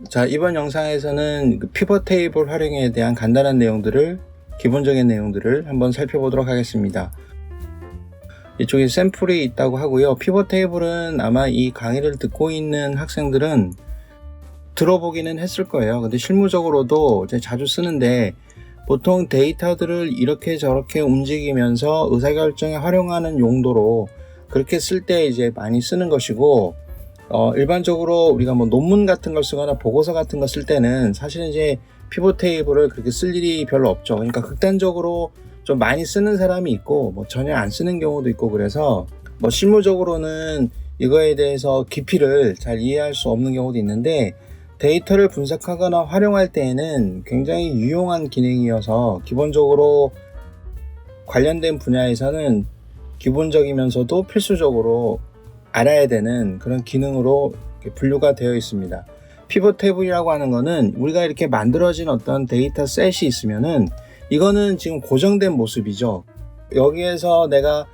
자, 이번 영상에서는 피벗 테이블 활용에 대한 간단한 내용들을, 기본적인 내용들을 한번 살펴보도록 하겠습니다. 이쪽에 샘플이 있다고 하고요. 피벗 테이블은 아마 이 강의를 듣고 있는 학생들은 들어보기는 했을 거예요. 근데 실무적으로도 이제 자주 쓰는데, 보통 데이터들을 이렇게 저렇게 움직이면서 의사결정에 활용하는 용도로 그렇게 쓸 때 이제 많이 쓰는 것이고, 일반적으로 우리가 뭐 논문 같은 걸 쓰거나 보고서 같은 거 쓸 때는 사실은 이제 피벗 테이블을 그렇게 쓸 일이 별로 없죠. 그러니까 극단적으로 좀 많이 쓰는 사람이 있고, 뭐 전혀 안 쓰는 경우도 있고, 그래서 뭐 실무적으로는 이거에 대해서 깊이를 잘 이해할 수 없는 경우도 있는데, 데이터를 분석하거나 활용할 때에는 굉장히 유용한 기능이어서 기본적으로 관련된 분야에서는 기본적이면서도 필수적으로 알아야 되는 그런 기능으로 분류가 되어 있습니다. 피벗 테이블이라고 하는 거는 우리가 이렇게 만들어진 어떤 데이터 셋이 있으면은 이거는 지금 고정된 모습이죠. 여기에서 내가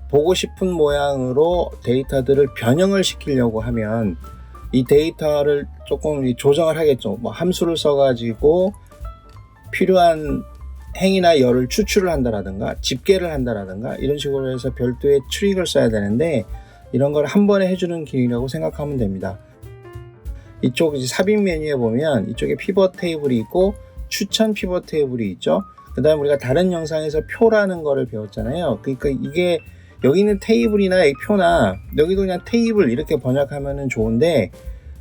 보고 싶은 모양으로 데이터들을 변형을 시키려고 하면 이 데이터를 조금 조정을 하겠죠. 뭐 함수를 써가지고 필요한 행이나 열을 추출을 한다라든가 집계를 한다라든가 이런 식으로 해서 별도의 트릭을 써야 되는데, 이런 걸 한 번에 해주는 기능이라고 생각하면 됩니다. 이쪽 이제 삽입 메뉴에 보면 이쪽에 피벗 테이블이 있고 추천 피벗 테이블이 있죠. 그 다음에 우리가 다른 영상에서 표라는 거를 배웠잖아요. 그러니까 이게 여기 있는 테이블이나 이 표나 여기도 그냥 테이블 이렇게 번역하면 좋은데,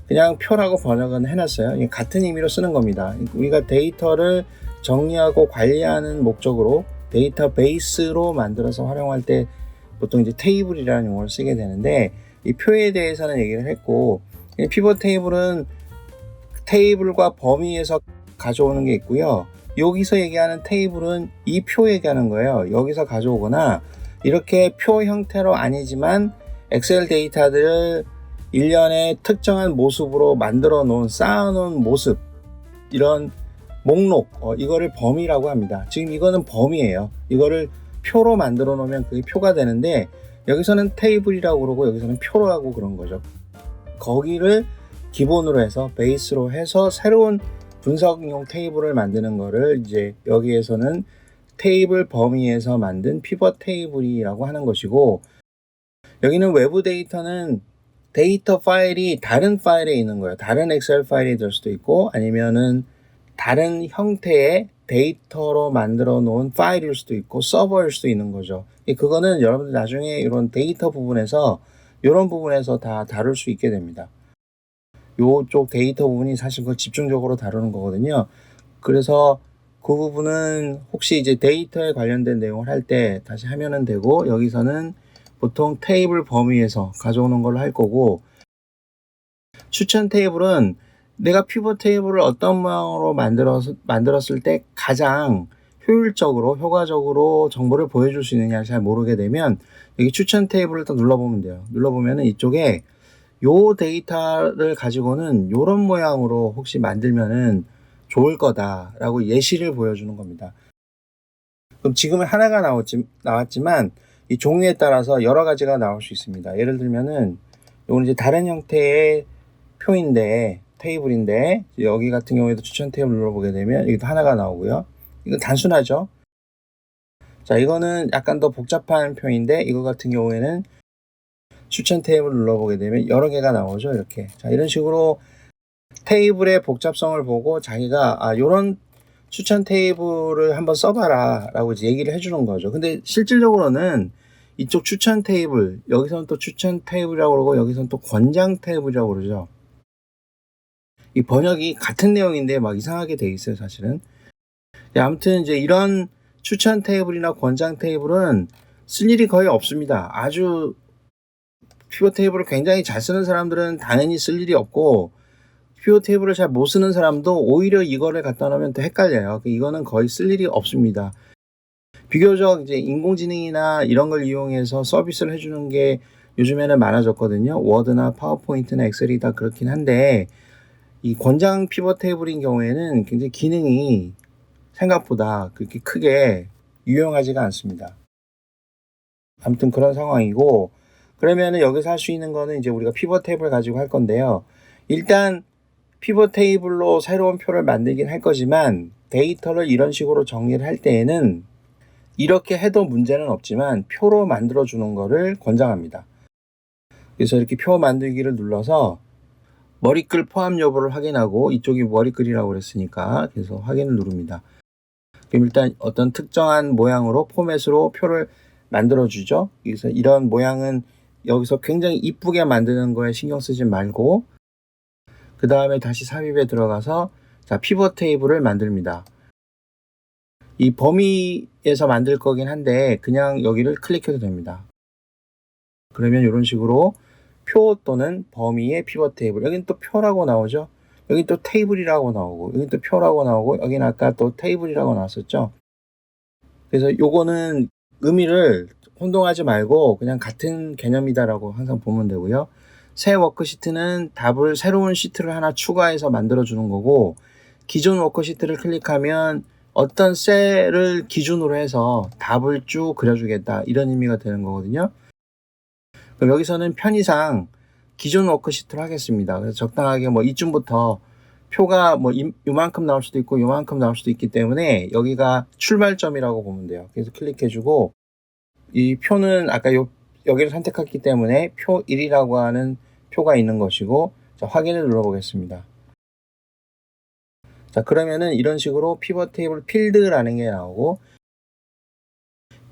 그냥 표라고 번역은 해놨어요. 같은 의미로 쓰는 겁니다. 우리가 데이터를 정리하고 관리하는 목적으로 데이터베이스로 만들어서 활용할 때 보통 이제 테이블이라는 용어를 쓰게 되는데, 이 표에 대해서는 얘기를 했고, 피벗 테이블은 테이블과 범위에서 가져오는 게 있고요. 여기서 얘기하는 테이블은 이 표 얘기하는 거예요. 여기서 가져오거나 이렇게 표 형태로 아니지만 엑셀 데이터들을 일련의 특정한 모습으로 만들어 놓은, 쌓아 놓은 모습, 이런 목록, 이거를 범위라고 합니다. 지금 이거는 범위예요. 이거를 표로 만들어 놓으면 그게 표가 되는데, 여기서는 테이블이라고 그러고 여기서는 표로 하고 그런 거죠. 거기를 기본으로 해서 베이스로 해서 새로운 분석용 테이블을 만드는 거를 이제 여기에서는 테이블 범위에서 만든 피벗 테이블이라고 하는 것이고, 여기는 외부 데이터는 데이터 파일이 다른 파일에 있는 거예요. 다른 엑셀 파일이 될 수도 있고, 아니면은 다른 형태의 데이터로 만들어 놓은 파일일 수도 있고 서버일 수도 있는 거죠. 그거는 여러분들 나중에 이런 데이터 부분에서 이런 부분에서 다 다룰 수 있게 됩니다. 요쪽 데이터 부분이 사실 그걸 집중적으로 다루는 거거든요. 그래서 그 부분은 혹시 이제 데이터에 관련된 내용을 할 때 다시 하면은 되고, 여기서는 보통 테이블 범위에서 가져오는 걸로 할 거고, 추천 테이블은 내가 피벗 테이블을 어떤 모양으로 만들었을 때 가장 효율적으로, 효과적으로 정보를 보여줄 수 있느냐를 잘 모르게 되면 여기 추천 테이블을 또 눌러보면 돼요. 눌러보면은 이쪽에 요 데이터를 가지고는 요런 모양으로 혹시 만들면은 좋을 거다라고 예시를 보여주는 겁니다. 그럼 지금은 하나가 나왔지만 이 종류에 따라서 여러 가지가 나올 수 있습니다. 예를 들면은 이건 이제 다른 형태의 표인데, 테이블인데, 여기 같은 경우에도 추천 테이블 눌러보게 되면 여기도 하나가 나오고요. 이건 단순하죠. 자, 이거는 약간 더 복잡한 표인데, 이거 같은 경우에는 추천 테이블 눌러보게 되면 여러 개가 나오죠. 이렇게. 자, 이런 식으로 테이블의 복잡성을 보고 자기가 요런 추천 테이블을 한번 써봐라 라고 이제 얘기를 해주는 거죠. 근데 실질적으로는 이쪽 추천 테이블, 여기서는 또 추천 테이블이라고 그러고 여기서는 또 권장 테이블이라고 그러죠. 이 번역이 같은 내용인데 막 이상하게 돼 있어요, 사실은. 아무튼 이제 이런 추천 테이블이나 권장 테이블은 쓸 일이 거의 없습니다. 아주 피벗 테이블을 굉장히 잘 쓰는 사람들은 당연히 쓸 일이 없고, 피벗 테이블을 잘 못 쓰는 사람도 오히려 이거를 갖다 놓으면 더 헷갈려요. 이거는 거의 쓸 일이 없습니다. 비교적 이제 인공지능이나 이런 걸 이용해서 서비스를 해주는 게 요즘에는 많아졌거든요. 워드나 파워포인트나 엑셀이 다 그렇긴 한데, 이 권장 피벗 테이블인 경우에는 굉장히 기능이 생각보다 그렇게 크게 유용하지가 않습니다. 아무튼 그런 상황이고, 그러면은 여기서 할 수 있는 거는 이제 우리가 피벗 테이블 가지고 할 건데요. 일단 피벗 테이블로 새로운 표를 만들긴 할 거지만 데이터를 이런 식으로 정리를 할 때에는 이렇게 해도 문제는 없지만 표로 만들어 주는 거를 권장합니다. 그래서 이렇게 표 만들기를 눌러서 머리글 포함 여부를 확인하고, 이쪽이 머리글이라고 그랬으니까 그래서 확인을 누릅니다. 그럼 일단 어떤 특정한 모양으로 포맷으로 표를 만들어 주죠. 그래서 이런 모양은 여기서 굉장히 이쁘게 만드는 거에 신경 쓰지 말고, 그 다음에 다시 삽입에 들어가서 자, 피벗 테이블을 만듭니다. 이 범위에서 만들 거긴 한데 그냥 여기를 클릭해도 됩니다. 그러면 이런 식으로 표 또는 범위의 피벗 테이블, 여긴 또 표라고 나오죠. 여긴 또 테이블이라고 나오고, 여긴 또 표라고 나오고, 여긴 아까 또 테이블이라고 나왔었죠. 그래서 요거는 의미를 혼동하지 말고 그냥 같은 개념이다라고 항상 보면 되고요. 새 워크시트는 답을 새로운 시트를 하나 추가해서 만들어 주는 거고, 기존 워크시트를 클릭하면 어떤 셀을 기준으로 해서 답을 쭉 그려주겠다, 이런 의미가 되는 거거든요. 그럼 여기서는 편의상 기존 워크시트로 하겠습니다. 그래서 적당하게 뭐 이쯤부터 표가 뭐 요만큼 나올 수도 있고 요만큼 나올 수도 있기 때문에 여기가 출발점이라고 보면 돼요. 그래서 클릭해주고, 이 표는 아까 여기를 선택했기 때문에 표 1이라고 하는 표가 있는 것이고, 자, 확인을 눌러보겠습니다. 자, 그러면은 이런 식으로 피벗 테이블 필드라는 게 나오고,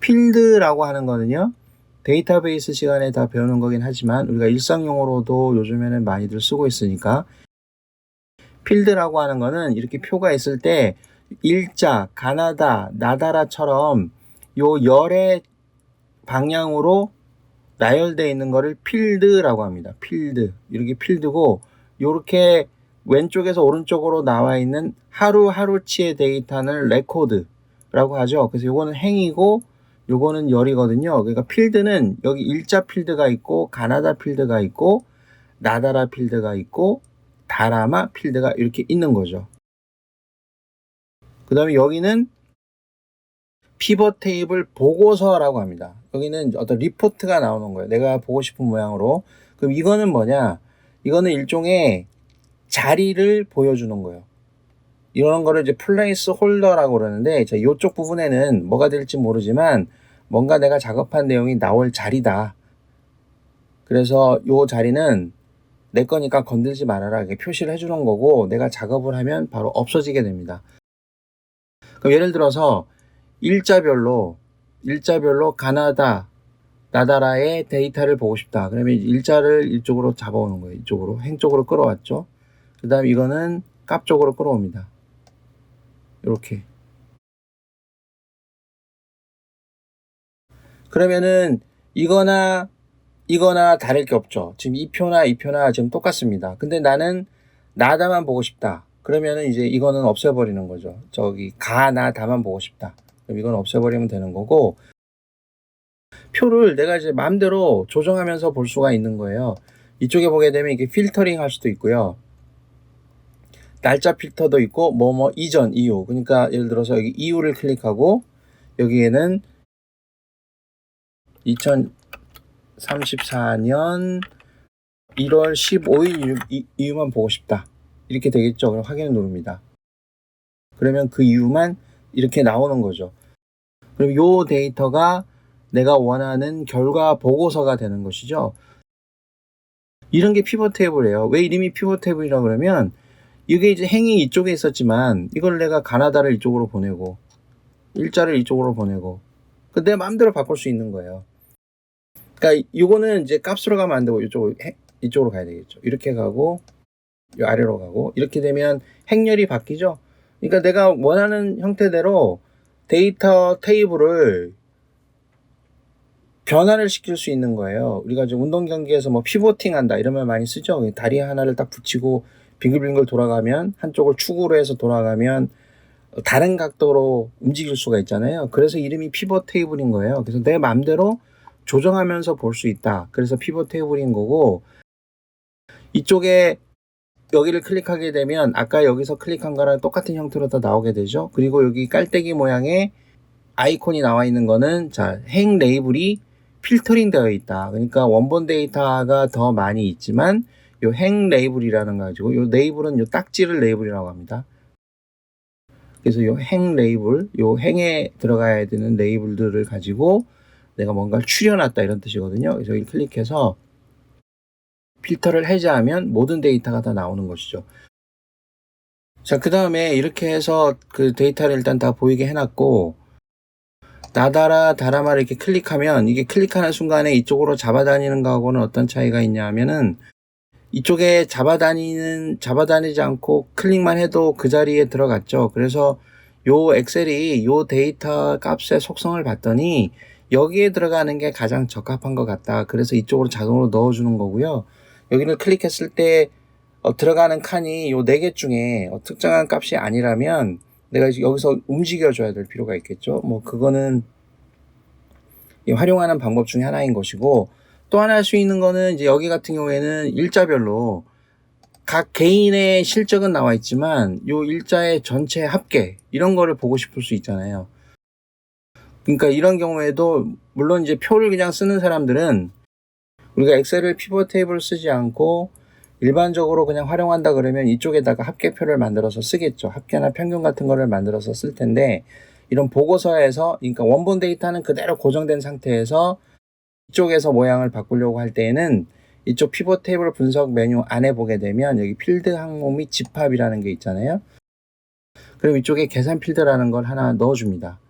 필드라고 하는 거는요, 데이터베이스 시간에 다 배우는 거긴 하지만 우리가 일상용어로도 요즘에는 많이들 쓰고 있으니까, 필드라고 하는 거는 이렇게 표가 있을 때 일자, 가나다, 나다라처럼 요 열의 방향으로 나열되어 있는 거를 필드라고 합니다. 필드. 이렇게 필드고, 요렇게 왼쪽에서 오른쪽으로 나와 있는 하루하루치의 데이터는 레코드라고 하죠. 그래서 요거는 행이고 요거는 열이거든요. 그러니까 필드는 여기 일자 필드가 있고, 가나다 필드가 있고, 나다라 필드가 있고, 다라마 필드가 이렇게 있는 거죠. 그 다음에 여기는 피벗 테이블 보고서라고 합니다. 여기는 어떤 리포트가 나오는 거예요. 내가 보고 싶은 모양으로. 그럼 이거는 뭐냐? 이거는 일종의 자리를 보여주는 거예요. 이런 거를 이제 플레이스 홀더라고 그러는데, 자, 이쪽 부분에는 뭐가 될지 모르지만 뭔가 내가 작업한 내용이 나올 자리다. 그래서 이 자리는 내 거니까 건들지 말아라, 이렇게 표시를 해주는 거고, 내가 작업을 하면 바로 없어지게 됩니다. 그럼 예를 들어서 일자별로 가나다, 나다라의 데이터를 보고 싶다. 그러면 일자를 이쪽으로 잡아오는 거예요. 이쪽으로, 행 쪽으로 끌어왔죠. 그 다음 이거는 값 쪽으로 끌어옵니다. 이렇게. 그러면은 이거나 다를 게 없죠. 지금 이 표나 지금 똑같습니다. 근데 나는 나다만 보고 싶다. 그러면은 이제 이거는 없애버리는 거죠. 저기 가나다만 보고 싶다. 그럼 이건 없애버리면 되는 거고, 표를 내가 이제 마음대로 조정하면서 볼 수가 있는 거예요. 이쪽에 보게 되면 이게 필터링 할 수도 있고요. 날짜 필터도 있고, 뭐뭐 이전, 이후. 그러니까 예를 들어서 여기 이후를 클릭하고, 여기에는 2034년 1월 15일 이후만 보고 싶다. 이렇게 되겠죠. 그럼 확인을 누릅니다. 그러면 그 이후만 이렇게 나오는 거죠. 그럼 이 데이터가 내가 원하는 결과 보고서가 되는 것이죠. 이런 게 피벗 테이블이에요. 왜 이름이 피벗 테이블이라 그러면, 이게 이제 행이 이쪽에 있었지만 이걸 내가 가나다를 이쪽으로 보내고 일자를 이쪽으로 보내고, 내 마음대로 바꿀 수 있는 거예요. 그러니까 이거는 이제 값으로 가면 안 되고 이쪽으로 가야 되겠죠. 이렇게 가고 이 아래로 가고, 이렇게 되면 행렬이 바뀌죠. 그러니까 내가 원하는 형태대로 데이터 테이블을 변화를 시킬 수 있는 거예요. 우리가 이제 운동 경기에서 뭐 피보팅 한다 이런 말 많이 쓰죠. 다리 하나를 딱 붙이고 빙글빙글 돌아가면, 한쪽을 축으로 해서 돌아가면 다른 각도로 움직일 수가 있잖아요. 그래서 이름이 피벗 테이블인 거예요. 그래서 내 마음대로 조정하면서 볼 수 있다. 그래서 피벗 테이블인 거고, 이쪽에 여기를 클릭하게 되면 아까 여기서 클릭한 거랑 똑같은 형태로 다 나오게 되죠. 그리고 여기 깔때기 모양의 아이콘이 나와 있는 거는, 자, 행 레이블이 필터링 되어 있다. 그러니까 원본 데이터가 더 많이 있지만 요 행 레이블이라는 거 가지고, 요 레이블은 요 딱지를 레이블이라고 합니다. 그래서 요 행 레이블, 요 행에 들어가야 되는 레이블들을 가지고 내가 뭔가를 추려놨다 이런 뜻이거든요. 그래서 여기 클릭해서 필터를 해제하면 모든 데이터가 다 나오는 것이죠. 자, 그 다음에 이렇게 해서 그 데이터를 일단 다 보이게 해놨고, 나다라 다라마를 이렇게 클릭하면, 이게 클릭하는 순간에 이쪽으로 잡아다니는 거하고는 어떤 차이가 있냐 하면은, 이쪽에 잡아다니지 않고 클릭만 해도 그 자리에 들어갔죠. 그래서 요 엑셀이 요 데이터 값의 속성을 봤더니 여기에 들어가는 게 가장 적합한 것 같다. 그래서 이쪽으로 자동으로 넣어주는 거고요. 여기를 클릭했을 때 들어가는 칸이 요 4개 중에 특정한 값이 아니라면 내가 여기서 움직여줘야 될 필요가 있겠죠. 뭐 그거는 활용하는 방법 중에 하나인 것이고, 또 하나 할 수 있는 거는 이제 여기 같은 경우에는 일자별로 각 개인의 실적은 나와 있지만 요 일자의 전체 합계 이런 거를 보고 싶을 수 있잖아요. 그러니까 이런 경우에도 물론 이제 표를 그냥 쓰는 사람들은 우리가 엑셀을 피벗 테이블 쓰지 않고 일반적으로 그냥 활용한다 그러면 이쪽에다가 합계표를 만들어서 쓰겠죠. 합계나 평균 같은 거를 만들어서 쓸 텐데, 이런 보고서에서, 그러니까 원본 데이터는 그대로 고정된 상태에서 이쪽에서 모양을 바꾸려고 할 때에는 이쪽 피벗 테이블 분석 메뉴 안에 보게 되면 여기 필드 항목 및 집합이라는 게 있잖아요. 그럼 이쪽에 계산 필드라는 걸 하나 넣어줍니다.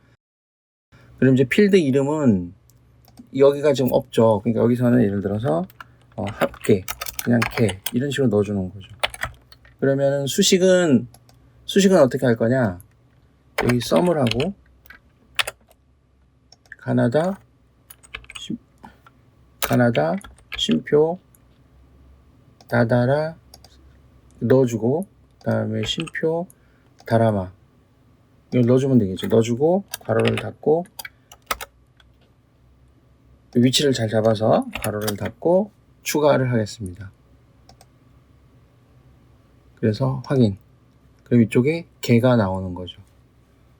그럼 이제 필드 이름은 여기가 지금 없죠. 그러니까 여기서는 예를 들어서 합계, 그냥 개 이런 식으로 넣어주는 거죠. 그러면은 수식은 어떻게 할 거냐? 여기 썸을 하고 가나다, 쉼표, 나다라 넣어주고, 그 다음에 쉼표, 다라마 이걸 넣어주면 되겠죠. 넣어주고 괄호를 닫고, 위치를 잘 잡아서 괄호를 닫고 추가를 하겠습니다. 그래서 확인. 그럼 이쪽에 개가 나오는 거죠.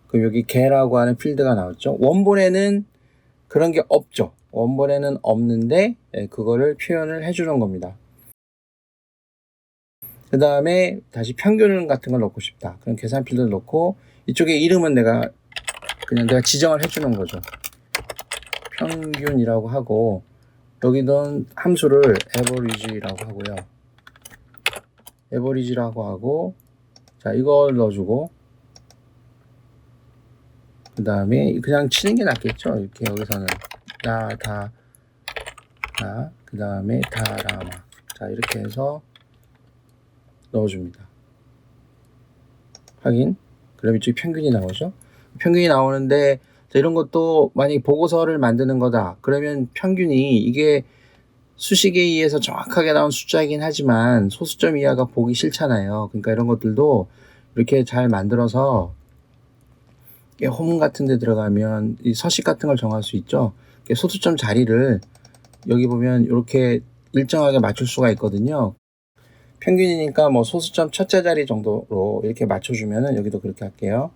그럼 여기 개라고 하는 필드가 나왔죠. 원본에는 그런 게 없죠. 원본에는 없는데 그거를 표현을 해주는 겁니다. 그 다음에 다시 평균 같은 걸 넣고 싶다. 그럼 계산 필드를 넣고, 이쪽에 이름은 내가 지정을 해주는 거죠. 평균이라고 하고, 여기는 함수를 average라고 하고요. average라고 하고, 자, 이걸 넣어주고, 그 다음에 그냥 치는 게 낫겠죠. 이렇게 여기서는 그 다음에 다라마. 자, 이렇게 해서 넣어줍니다. 확인. 그럼 이쪽에 평균이 나오죠. 평균이 나오는데, 이런 것도 만약에 보고서를 만드는 거다. 그러면 평균이 이게 수식에 의해서 정확하게 나온 숫자이긴 하지만 소수점 이하가 보기 싫잖아요. 그러니까 이런 것들도 이렇게 잘 만들어서 홈 같은 데 들어가면 이 서식 같은 걸 정할 수 있죠. 소수점 자리를 여기 보면 이렇게 일정하게 맞출 수가 있거든요. 평균이니까 뭐 소수점 첫째 자리 정도로 이렇게 맞춰주면은, 여기도 그렇게 할게요.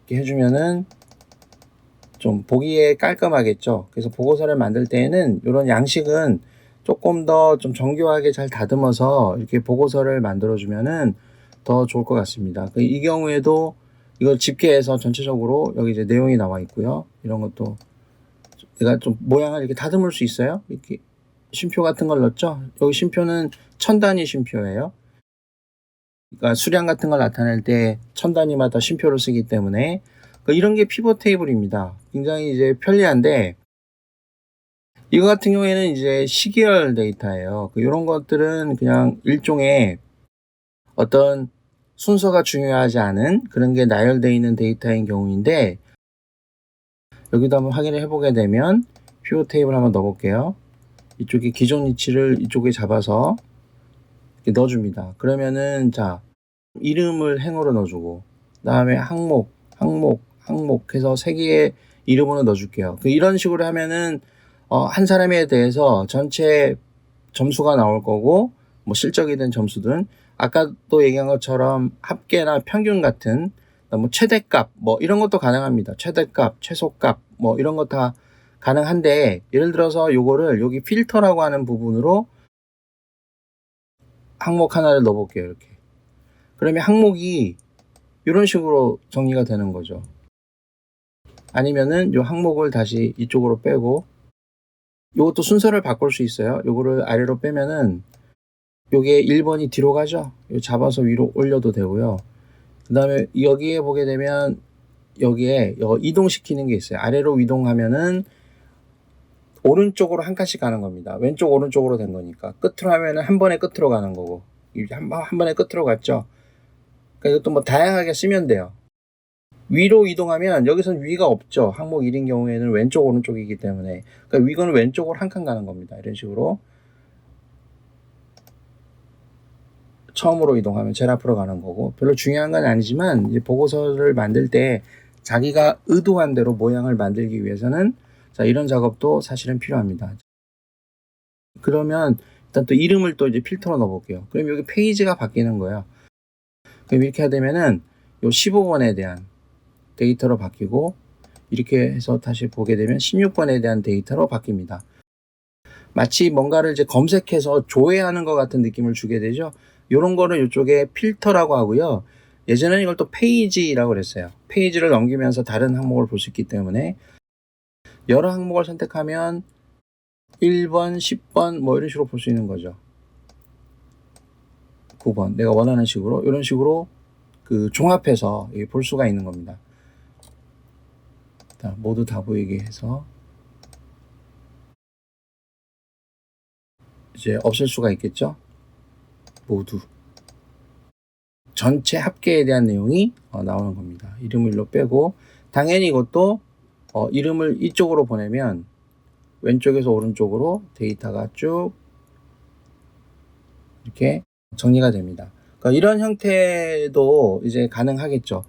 이렇게 해주면은 좀 보기에 깔끔하겠죠. 그래서 보고서를 만들 때에는 이런 양식은 조금 더 좀 정교하게 잘 다듬어서 이렇게 보고서를 만들어주면은 더 좋을 것 같습니다. 이 경우에도 이걸 집계해서 전체적으로 여기 이제 내용이 나와 있고요. 이런 것도 내가 좀 모양을 이렇게 다듬을 수 있어요. 이렇게 쉼표 같은 걸 넣었죠. 여기 쉼표는 1000단위 쉼표예요. 그러니까 수량 같은 걸 나타낼 때 1000단위마다 쉼표를 쓰기 때문에 이런 게 피벗 테이블입니다. 굉장히 이제 편리한데, 이거 같은 경우에는 이제 시계열 데이터예요. 이런 것들은 그냥 일종의 어떤 순서가 중요하지 않은 그런 게 나열되어 있는 데이터인 경우인데, 여기도 한번 확인을 해보게 되면 피벗 테이블 한번 넣어볼게요. 이쪽에 기존 위치를 이쪽에 잡아서 이렇게 넣어줍니다. 그러면은 자, 이름을 행으로 넣어주고, 그 다음에 항목 해서 3개의 이름으로 넣어줄게요. 이런 식으로 하면은 한 사람에 대해서 전체 점수가 나올 거고, 뭐 실적이든 점수든, 아까도 얘기한 것처럼 합계나 평균 같은 뭐 최대값 뭐 이런 것도 가능합니다. 최대값, 최소값 뭐 이런 거 다 가능한데, 예를 들어서 요거를 여기 필터라고 하는 부분으로 항목 하나를 넣어볼게요. 이렇게. 그러면 항목이 이런 식으로 정리가 되는 거죠. 아니면은 이 항목을 다시 이쪽으로 빼고, 이것도 순서를 바꿀 수 있어요. 요거를 아래로 빼면은 요게 1번이 뒤로 가죠. 요 잡아서 위로 올려도 되고요. 그 다음에 여기에 보게 되면 여기에 이동시키는 게 있어요. 아래로 이동하면은 오른쪽으로 한 칸씩 가는 겁니다. 왼쪽 오른쪽으로 된 거니까. 끝으로 하면은 한 번에 끝으로 가는 거고, 한 번에 끝으로 갔죠. 그러니까 이것도 뭐 다양하게 쓰면 돼요. 위로 이동하면 여기서는 위가 없죠. 항목 1인 경우에는 왼쪽 오른쪽이기 때문에. 그러니까 이거는 왼쪽으로 한 칸 가는 겁니다. 이런 식으로 처음으로 이동하면 제일 앞으로 가는 거고, 별로 중요한 건 아니지만 이제 보고서를 만들 때 자기가 의도한 대로 모양을 만들기 위해서는 자, 이런 작업도 사실은 필요합니다. 그러면 일단 또 이름을 또 이제 필터로 넣어볼게요. 그럼 여기 페이지가 바뀌는 거예요. 그럼 이렇게 하되면은 요 15번에 대한 데이터로 바뀌고, 이렇게 해서 다시 보게 되면 16번에 대한 데이터로 바뀝니다. 마치 뭔가를 이제 검색해서 조회하는 것 같은 느낌을 주게 되죠. 이런 거는 이쪽에 필터라고 하고요. 예전에는 이걸 또 페이지라고 그랬어요. 페이지를 넘기면서 다른 항목을 볼 수 있기 때문에 여러 항목을 선택하면 1번, 10번 뭐 이런 식으로 볼 수 있는 거죠. 9번 내가 원하는 식으로 이런 식으로 그 종합해서 볼 수가 있는 겁니다. 모두 다 보이게 해서 이제 없앨 수가 있겠죠. 모두 전체 합계에 대한 내용이 나오는 겁니다. 이름을 일로 빼고, 당연히 이것도 이름을 이쪽으로 보내면 왼쪽에서 오른쪽으로 데이터가 쭉 이렇게 정리가 됩니다. 그러니까 이런 형태도 이제 가능하겠죠.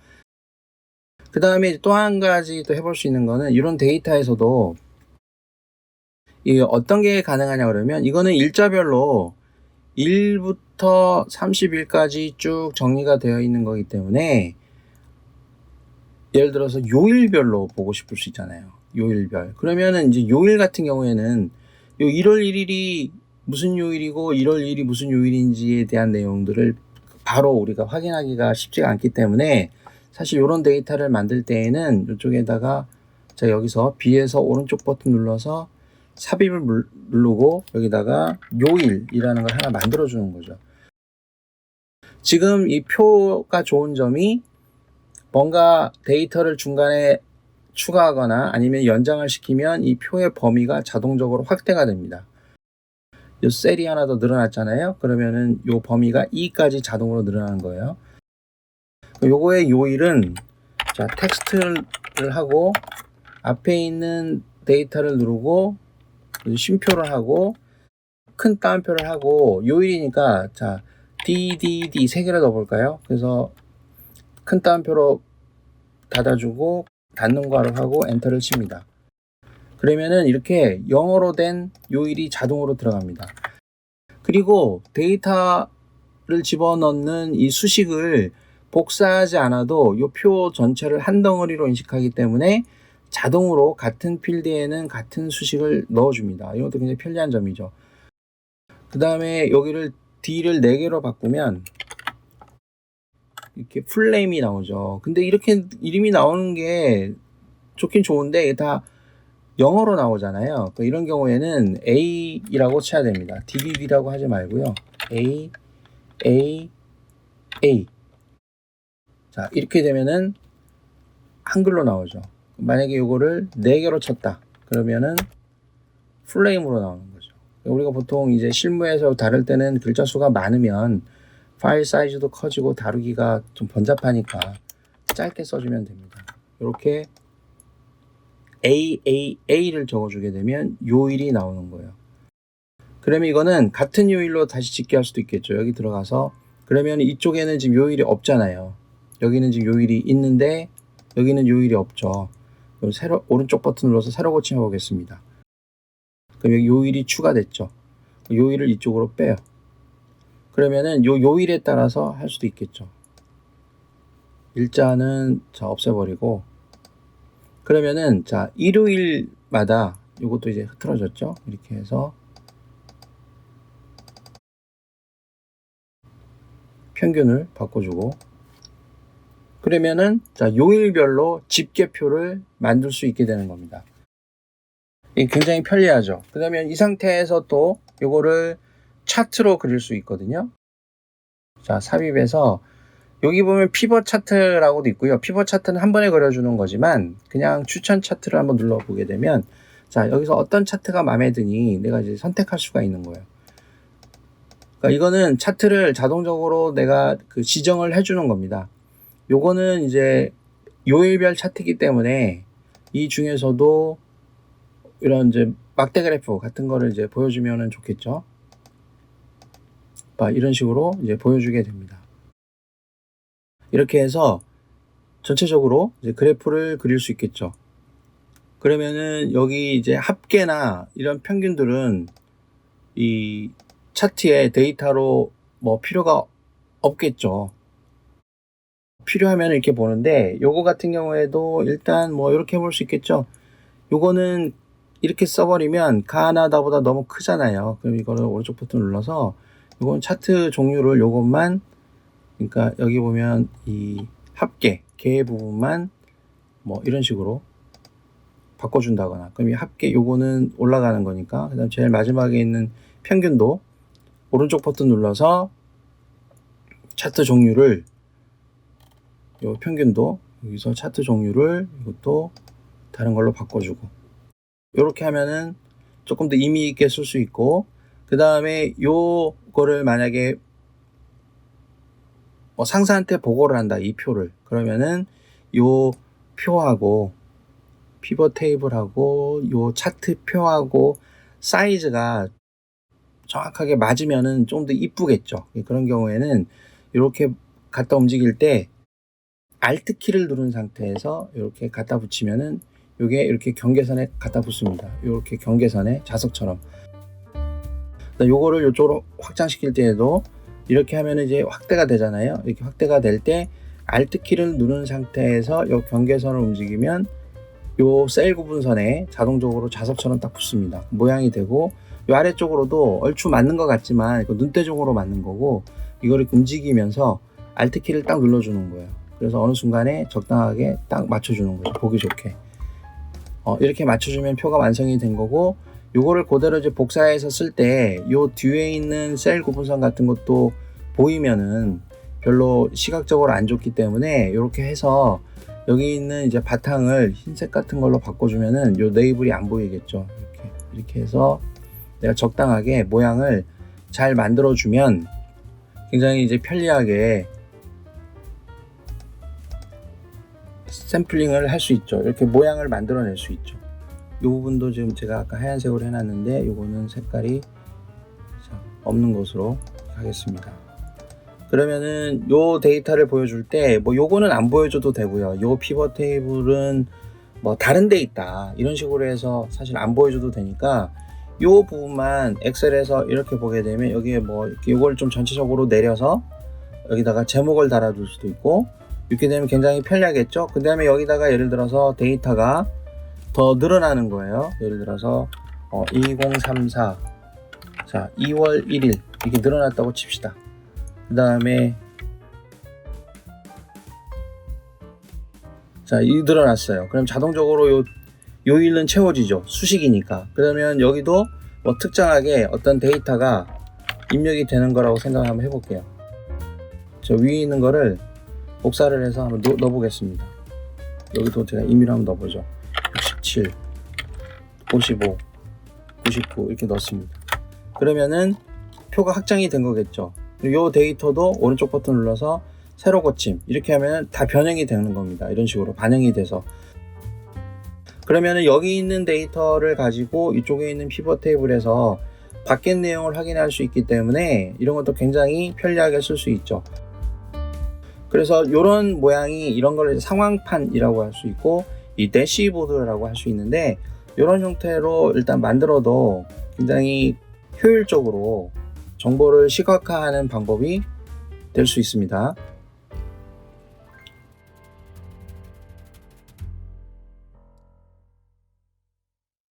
그 다음에 또 한 가지 또 해볼 수 있는 거는, 이런 데이터에서도 이 어떤 게 가능하냐 그러면, 이거는 일자별로 1부터 30일까지 쭉 정리가 되어 있는 거기 때문에 예를 들어서 요일별로 보고 싶을 수 있잖아요. 요일별. 그러면은 이제 요일 같은 경우에는 요 1월 1일이 무슨 요일이고 1월 1일이 무슨 요일인지에 대한 내용들을 바로 우리가 확인하기가 쉽지가 않기 때문에, 사실 이런 데이터를 만들 때에는 이쪽에다가 자, 여기서 B에서 오른쪽 버튼 눌러서 삽입을 누르고 여기다가 요일이라는 걸 하나 만들어 주는 거죠. 지금 이 표가 좋은 점이, 뭔가 데이터를 중간에 추가하거나 아니면 연장을 시키면 이 표의 범위가 자동적으로 확대가 됩니다. 이 셀이 하나 더 늘어났잖아요. 그러면은 이 범위가 2까지 자동으로 늘어나는 거예요. 요거의 요일은 자, 텍스트를 하고 앞에 있는 데이터를 누르고 쉼표를 하고 큰 따옴표를 하고, 요일이니까 자, DDD 3개를 넣어볼까요? 그래서 큰 따옴표로 닫아주고 닫는 거를 하고 엔터를 칩니다. 그러면은 이렇게 영어로 된 요일이 자동으로 들어갑니다. 그리고 데이터를 집어넣는 이 수식을 복사하지 않아도 이 표 전체를 한 덩어리로 인식하기 때문에 자동으로 같은 필드에는 같은 수식을 넣어줍니다. 이것도 굉장히 편리한 점이죠. 그 다음에 여기를 D를 4개로 바꾸면 이렇게 풀네임이 나오죠. 근데 이렇게 이름이 나오는 게 좋긴 좋은데 다 영어로 나오잖아요. 그러니까 이런 경우에는 A라고 쳐야 됩니다. DBB라고 하지 말고요. A. 자, 이렇게 되면은 한글로 나오죠. 만약에 이거를 4개로 쳤다. 그러면은 풀네임으로 나오는 거죠. 우리가 보통 이제 실무에서 다룰 때는 글자 수가 많으면 파일 사이즈도 커지고 다루기가 좀 번잡하니까 짧게 써주면 됩니다. 이렇게 AAA를 적어주게 되면 요일이 나오는 거예요. 그러면 이거는 같은 요일로 다시 짓게 할 수도 있겠죠. 여기 들어가서 그러면 이쪽에는 지금 요일이 없잖아요. 여기는 지금 요일이 있는데 여기는 요일이 없죠. 그럼 새로 오른쪽 버튼 눌러서 새로 고침해 보겠습니다. 그럼 여기 요일이 추가됐죠. 요일을 이쪽으로 빼요. 그러면은 요 요일에 따라서 할 수도 있겠죠. 일자는 자 없애버리고, 그러면은 자 일요일마다 요것도 이제 흐트러졌죠. 이렇게 해서 평균을 바꿔주고, 그러면은 자, 요일별로 집계표를 만들 수 있게 되는 겁니다. 이게 굉장히 편리하죠. 그러면 이 상태에서 또 요거를 차트로 그릴 수 있거든요. 자, 삽입해서 여기 보면 피벗 차트라고도 있고요. 피벗 차트는 한 번에 그려주는 거지만 그냥 추천 차트를 한번 눌러보게 되면, 자, 여기서 어떤 차트가 마음에 드니 내가 이제 선택할 수가 있는 거예요. 그러니까 이거는 차트를 자동적으로 내가 그 지정을 해주는 겁니다. 요거는 이제 요일별 차트이기 때문에 이 중에서도 이런 이제 막대 그래프 같은 거를 이제 보여주면 좋겠죠. 이런 식으로 이제 보여주게 됩니다. 이렇게 해서 전체적으로 이제 그래프를 그릴 수 있겠죠. 그러면은 여기 이제 합계나 이런 평균들은 이 차트에 데이터로 뭐 필요가 없겠죠. 필요하면 이렇게 보는데, 요거 같은 경우에도 일단 뭐 이렇게 볼 수 있겠죠. 요거는 이렇게 써버리면 가나다보다 너무 크잖아요. 그럼 이거를 오른쪽 버튼 눌러서 요건 차트 종류를 요것만, 그러니까 여기 보면 이 합계 개 부분만 뭐 이런 식으로 바꿔준다거나, 그럼 이 합계 요거는 올라가는 거니까, 그 다음 제일 마지막에 있는 평균도 오른쪽 버튼 눌러서 차트 종류를, 요 평균도 여기서 차트 종류를 이것도 다른 걸로 바꿔주고, 이렇게 하면은 조금 더 의미 있게 쓸 수 있고, 그 다음에 요거를 만약에 뭐 상사한테 보고를 한다, 이 표를. 그러면은 요 표하고 피벗 테이블하고 요 차트 표하고 사이즈가 정확하게 맞으면은 좀 더 이쁘겠죠. 그런 경우에는 이렇게 갖다 움직일 때 Alt 키를 누른 상태에서 이렇게 갖다 붙이면은 요게 이렇게 경계선에 갖다 붙습니다. 이렇게 경계선에 자석처럼. 요거를 이쪽으로 확장시킬 때에도 이렇게 하면 이제 확대가 되잖아요. 이렇게 확대가 될 때 Alt 키를 누른 상태에서 요 경계선을 움직이면 요 셀 구분선에 자동적으로 자석처럼 딱 붙습니다. 모양이 되고, 요 아래쪽으로도 얼추 맞는 것 같지만 이거 눈대중으로 맞는 거고, 이거를 움직이면서 Alt 키를 딱 눌러주는 거예요. 그래서 어느 순간에 적당하게 딱 맞춰주는 거죠. 보기 좋게. 이렇게 맞춰주면 표가 완성이 된 거고, 요거를 그대로 이제 복사해서 쓸 때 요 뒤에 있는 셀 구분선 같은 것도 보이면은 별로 시각적으로 안 좋기 때문에 이렇게 해서 여기 있는 이제 바탕을 흰색 같은 걸로 바꿔주면은 요 네이블이 안 보이겠죠. 이렇게 해서 내가 적당하게 모양을 잘 만들어주면 굉장히 이제 편리하게 샘플링을 할 수 있죠. 이렇게 모양을 만들어낼 수 있죠. 이 부분도 지금 제가 아까 하얀색으로 해놨는데 요거는 색깔이 없는 것으로 하겠습니다. 그러면은 요 데이터를 보여줄 때 뭐 요거는 안 보여줘도 되고요. 요 피벗 테이블은 뭐 다른 데 있다 이런 식으로 해서 사실 안 보여줘도 되니까, 요 부분만 엑셀에서 이렇게 보게 되면 여기에 뭐 이걸 좀 전체적으로 내려서 여기다가 제목을 달아둘 수도 있고, 이렇게 되면 굉장히 편리하겠죠. 그 다음에 여기다가 예를 들어서 데이터가 더 늘어나는 거예요. 예를 들어서 2034 자 2월 1일 이렇게 늘어났다고 칩시다. 그 다음에 자, 이 늘어났어요. 그럼 자동적으로 요일은 채워지죠. 수식이니까. 그러면 여기도 뭐 특정하게 어떤 데이터가 입력이 되는 거라고 생각을 한번 해볼게요. 저 위에 있는 거를 복사를 해서 한번 넣어보겠습니다. 여기도 제가 임의로 한번 넣어보죠. 67, 55, 99 이렇게 넣습니다. 그러면은 표가 확장이 된 거겠죠. 이 데이터도 오른쪽 버튼 눌러서 새로 고침 이렇게 하면 다 변형이 되는 겁니다. 이런 식으로 반영이 돼서. 그러면은 여기 있는 데이터를 가지고 이쪽에 있는 피벗 테이블에서 밖의 내용을 확인할 수 있기 때문에 이런 것도 굉장히 편리하게 쓸 수 있죠. 그래서 이런 모양이, 이런 걸 상황판이라고 할 수 있고 이 대시보드라고 할 수 있는데, 이런 형태로 일단 만들어도 굉장히 효율적으로 정보를 시각화하는 방법이 될 수 있습니다.